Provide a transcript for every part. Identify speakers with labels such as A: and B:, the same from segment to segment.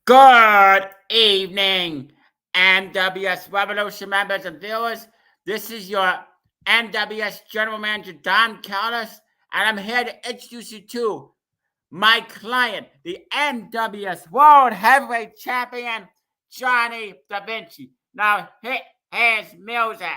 A: Good evening, NWS Revolution members and viewers. This is your NWS General Manager, Don Callis, and I'm here to introduce you to my client, the NWS World Heavyweight Champion, Johnny Da Vinci. Now, here's music.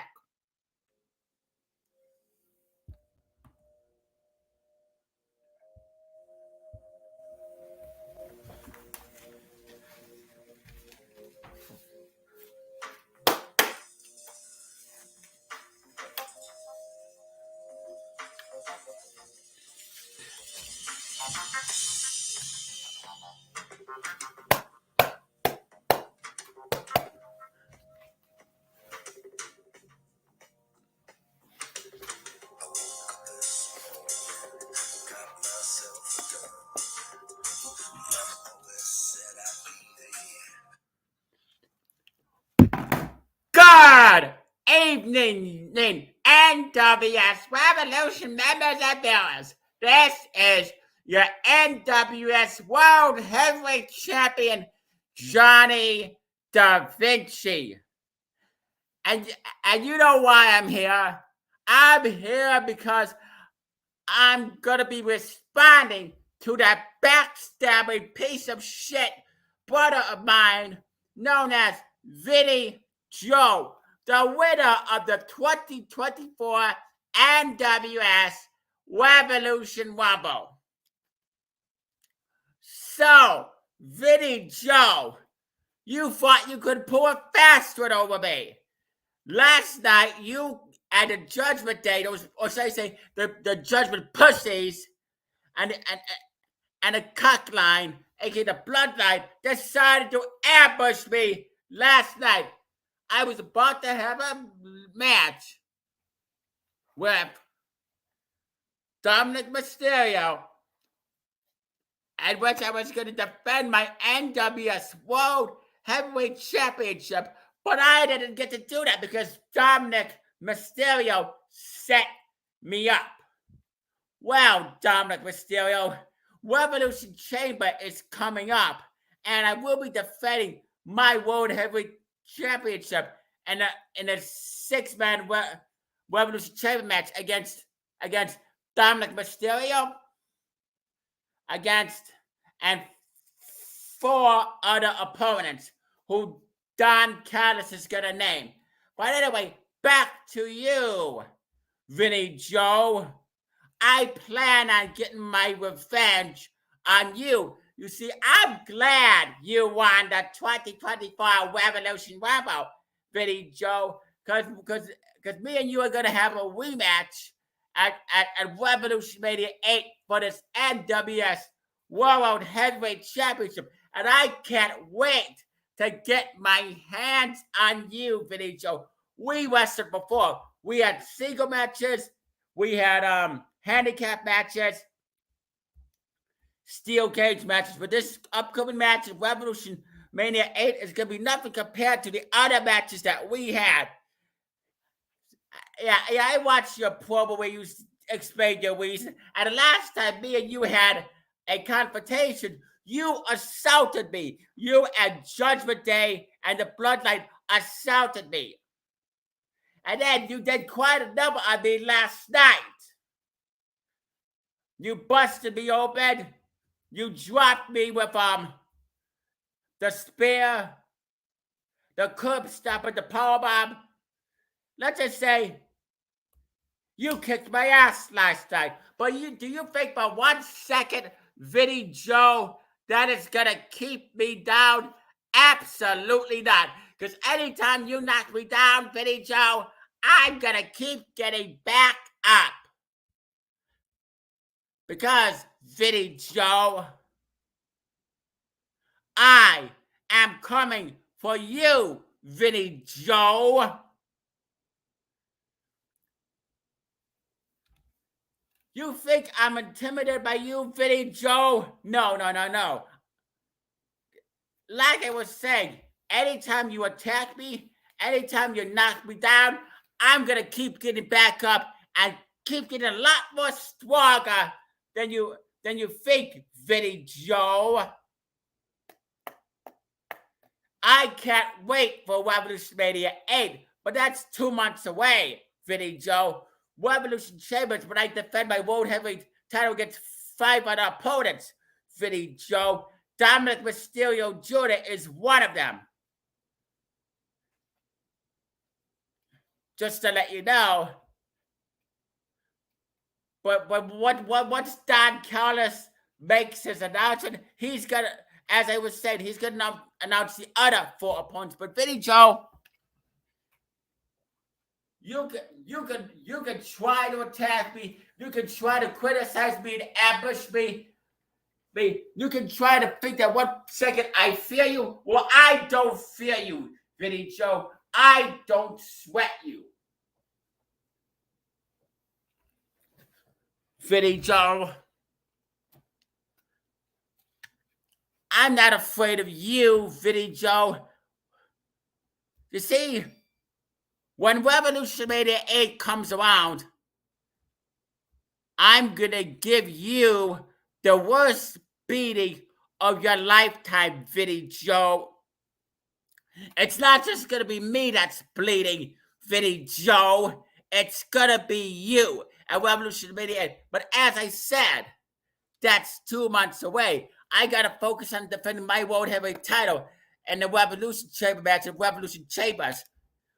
A: Good evening, NWS Revolution members and viewers. This is your NWS World Heavyweight Champion, Johnny Da Vinci. And you know why I'm here? I'm here because I'm going to be responding to that backstabbing piece of shit brother of mine known as Vinnie Joe, the winner of the 2024 NWS Revolution Rumble. So, Vinnie Joe, you thought you could pull a fast one over me. Last night, you at the Judgement Day, those, or should I say, the Judgement pussies, and the cock line, aka the Bloodline, decided to ambush me last night. I was about to have a match with Dominic Mysterio, in which I was going to defend my NWS World Heavyweight Championship, but I didn't get to do that because Dominic Mysterio set me up. Well, Dominic Mysterio, Revolution Chamber is coming up, and I will be defending my World Heavyweight Championship in a six-man Revolution Chamber match against Dominic Mysterio, and four other opponents who Don Callis is gonna name. But anyway, back to you, Vinnie Joe. I plan on getting my revenge on you. You see, I'm glad you won the 2024 Revolution Rumble, Vinnie Joe, because me and you are going to have a rematch at Revolution Mania 8 for this NWS World Heavyweight Championship. And I can't wait to get my hands on you, Vinnie Joe. We wrestled before. We had single matches. We had handicap matches, steel cage matches, but this upcoming match of Revolution Mania 8 is going to be nothing compared to the other matches that we had. Yeah, I watched your promo where you explained your reason, and the last time me and you had a confrontation, you assaulted me. You at Judgement Day and the Bloodline assaulted me. And then you did quite a number on me last night. You busted me open. You dropped me with the spear, the curb stopper, the powerbomb. Let's just say you kicked my ass last night. But do you think for 1 second, Vinnie Joe, that is gonna keep me down? Absolutely not. Because anytime you knock me down, Vinnie Joe, I'm gonna keep getting back up. Because, Vinnie Joe, I am coming for you, Vinnie Joe. You think I'm intimidated by you, Vinnie Joe? No. Like I was saying, anytime you attack me, anytime you knock me down, I'm going to keep getting back up and keep getting a lot more stronger than you think, Vinnie Joe. I can't wait for Revolution Mania 8, but that's 2 months away, Vinnie Joe. Revolution Chambers, when I defend my World Heavyweight title against 5 other opponents, Vinnie Joe. Dominic Mysterio Jr. is one of them. Just to let you know. But once Don Callis makes his announcement, he's gonna, as I was saying, he's gonna announce the other 4 opponents. But Vinnie Joe, you can try to attack me, you can try to criticize me and ambush me. You can try to think that 1 second I fear you. Well, I don't fear you, Vinnie Joe. I don't sweat you. Vinnie Joe, I'm not afraid of you, Vinnie Joe. You see, when Revolution Mania 8 comes around, I'm gonna give you the worst beating of your lifetime, Vinnie Joe. It's not just gonna be me that's bleeding, Vinnie Joe. It's gonna be you at Revolution Mania 8. But as I said, that's 2 months away. I gotta focus on defending my World Heavyweight title and the Revolution Chamber match at Revolution Chambers,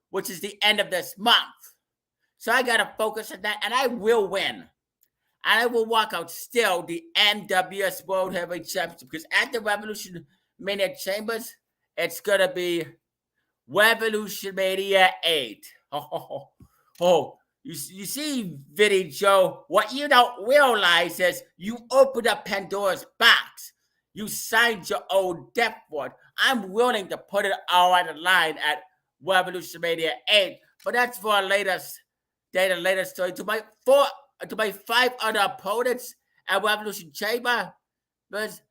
A: which is the end of this month. So I gotta focus on that, and I will win. And I will walk out still the NWS World Heavyweight Championship, because at the Revolution Mania Chambers, it's gonna be Revolution Mania 8. You see, Vinnie Joe, what you don't realize is you opened up Pandora's box. You signed your own death warrant. I'm willing to put it all on the line at Revolution Mania 8, but that's for a later story. To my 5 other opponents at Revolution Chamber, let's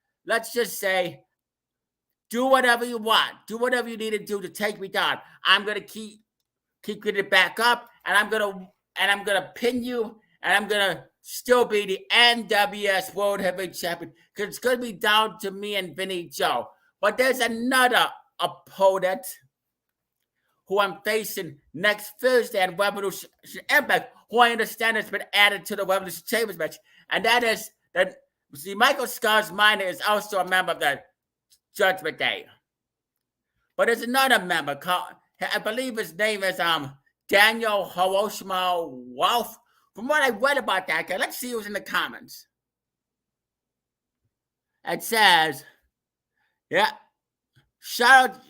A: just say, do whatever you want. Do whatever you need to do to take me down. I'm gonna keep getting it back up, and I'm gonna pin you, and I'm gonna still be the NWS World Heavyweight Champion, because it's gonna be down to me and Vinnie Joe. But there's another opponent who I'm facing next Thursday at Revolution Impact, who I understand has been added to the Revolution Chambers match, and that is that. See, Michael Scars Minor is also a member of the Judgement Day. But there's another member called, I believe his name is Daniel Hiroshima Wolf. From what I read about that guy, let's see who's in the comments. It says, yeah, shout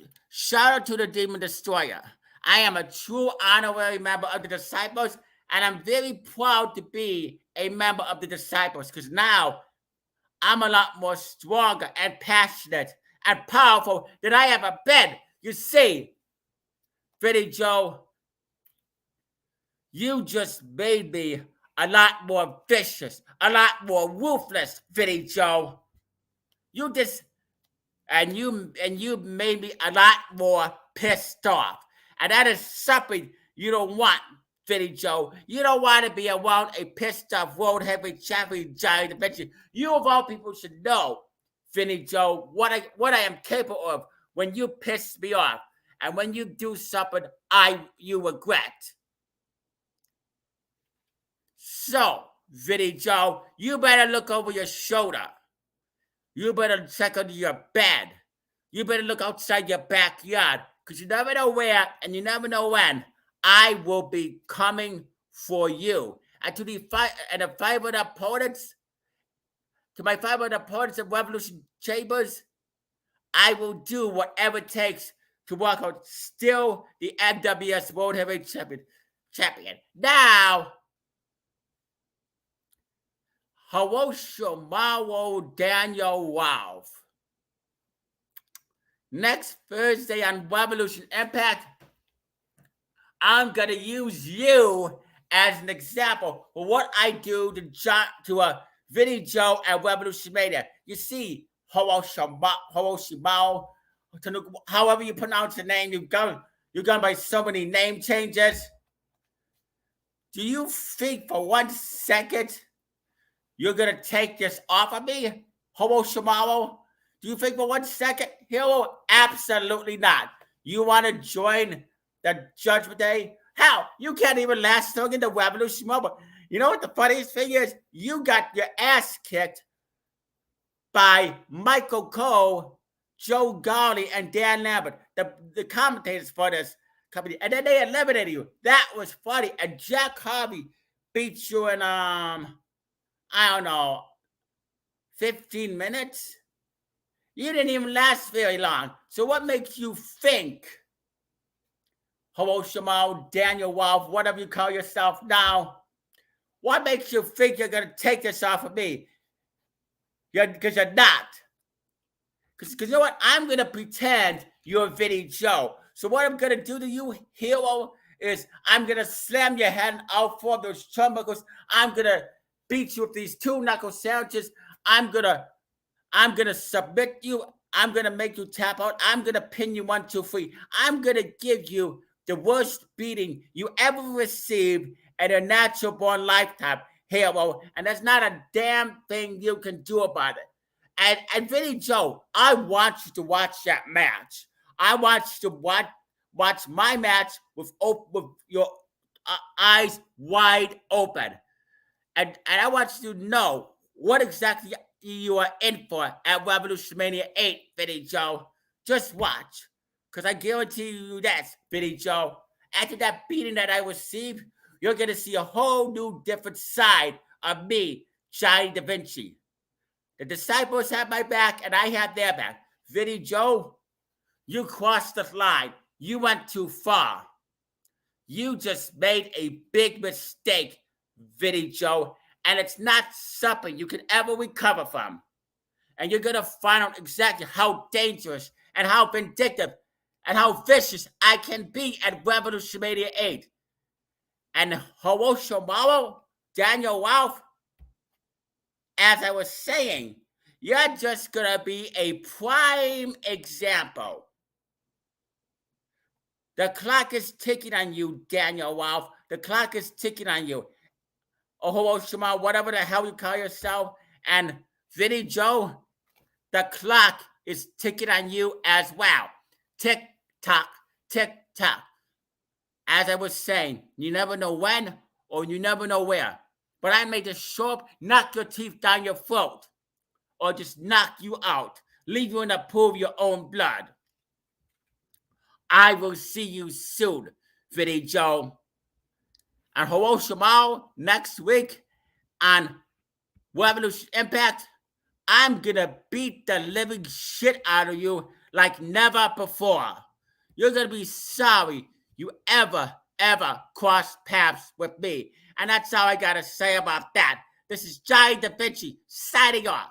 A: out to the Demon Destroyer. I am a true honorary member of the Disciples, and I'm very proud to be a member of the Disciples, because now I'm a lot more stronger and passionate and powerful than I ever been. You see, Vinnie Joe, you just made me a lot more vicious, a lot more ruthless, Vinnie Joe. You made me a lot more pissed off. And that is something you don't want, Vinnie Joe. You don't want to be around a pissed off World Heavyweight Champion Giant of Vinci. You of all people should know, Vinnie Joe, what I am capable of when you piss me off. And when you do something you regret. So, Vinnie Joe, you better look over your shoulder. You better check under your bed. You better look outside your backyard, because you never know where and you never know when I will be coming for you. And to my 500 opponents of Revolution Chambers, I will do whatever it takes to walk out still the NWS World Heavyweight Champion. Now, Hiroshima Daniel Wolf. Next Thursday on Revolution Impact, I'm going to use you as an example for what I do to Vinnie Joe at Revolution Mania. You see, Hiroshima, however you pronounce the name, you've gone by so many name changes. Do you think for 1 second you're going to take this off of me, Hiroshima? Do you think for 1 second, Hero? Absolutely not. You want to join the Judgment Day? How? You can't even last long in the Revolution Mobile. You know what the funniest thing is? You got your ass kicked by Michael Cole, Joe Garley, and Dan Lambert, the commentators for this company. And then they eliminated you. That was funny. And Jack Harvey beat you in, I don't know, 15 minutes? You didn't even last very long. So what makes you think, Hiroshima, Daniel Wolf, whatever you call yourself now, what makes you think you're going to take this off of me? Because you're not. Because you know what? I'm going to pretend you're Vinnie Joe. So what I'm going to do to you, Hero, is I'm going to slam your head out for those turnbuckles. I'm going to beat you with these 2-knuckle sandwiches. I'm going to submit you. I'm going to make you tap out. I'm going to pin you 1, 2, 3. I'm going to give you the worst beating you ever received in a natural born lifetime, Hero. And there's not a damn thing you can do about it. And Vinnie Joe, I want you to watch that match. I want you to watch my match with your eyes wide open. And I want you to know what exactly you are in for at Revolution Mania 8, Vinnie Joe. Just watch. Because I guarantee you this, Vinnie Joe. After that beating that I received, you're going to see a whole new different side of me, Johnny Da Vinci. The disciples have my back and I have their back. Vinnie Joe, you crossed the line. You went too far. You just made a big mistake, Vinnie Joe, and it's not something you can ever recover from. And you're going to find out exactly how dangerous and how vindictive and how vicious I can be at Revolution Mania 8. And Hiroshima, Daniel Wolf, as I was saying, you're just going to be a prime example. The clock is ticking on you, Daniel Wolf. The clock is ticking on you. Or Hiroshima, whatever the hell you call yourself. And Vinnie Joe, the clock is ticking on you as well. Tick, tock, tick, tock. As I was saying, you never know when or you never know where. But I may just show up, knock your teeth down your throat, or just knock you out, leave you in a pool of your own blood. I will see you soon, Vinnie Joe. And Hiroshima, next week on Revolution Impact, I'm going to beat the living shit out of you like never before. You're going to be sorry you ever crossed paths with me. And that's all I got to say about that. This is Johnny Da Vinci signing off.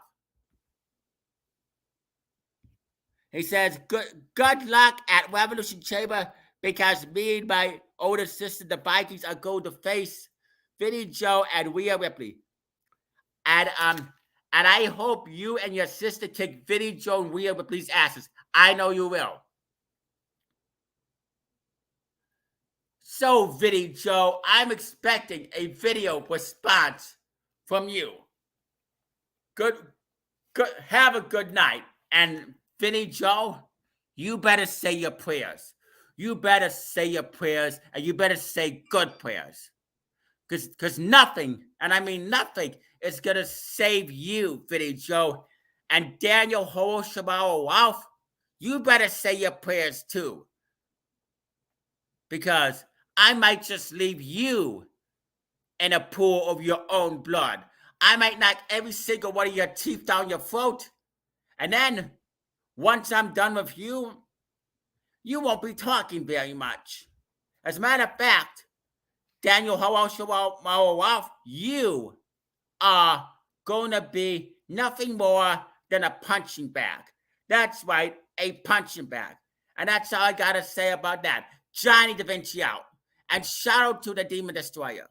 A: He says, good luck at Revolution Chamber because me and my older sister, the Vikings, are going to face Vinnie Joe and Rhea Ripley. And I hope you and your sister kick Vinnie Joe and Rhea Ripley's asses. I know you will. So, Vinnie Joe, I'm expecting a video response from you. Good. Have a good night. And Vinnie Joe, you better say your prayers. You better say your prayers, and you better say good prayers. Because nothing, and I mean nothing, is going to save you, Vinnie Joe. And Daniel Hiroshima Wolf, you better say your prayers too. Because I might just leave you in a pool of your own blood. I might knock every single one of your teeth down your throat. And then, once I'm done with you, you won't be talking very much. As a matter of fact, Daniel Hiroshima Wolf, you are going to be nothing more than a punching bag. That's right, a punching bag. And that's all I got to say about that. Johnny Da Vinci out. And shout out to the Demon Destroyer.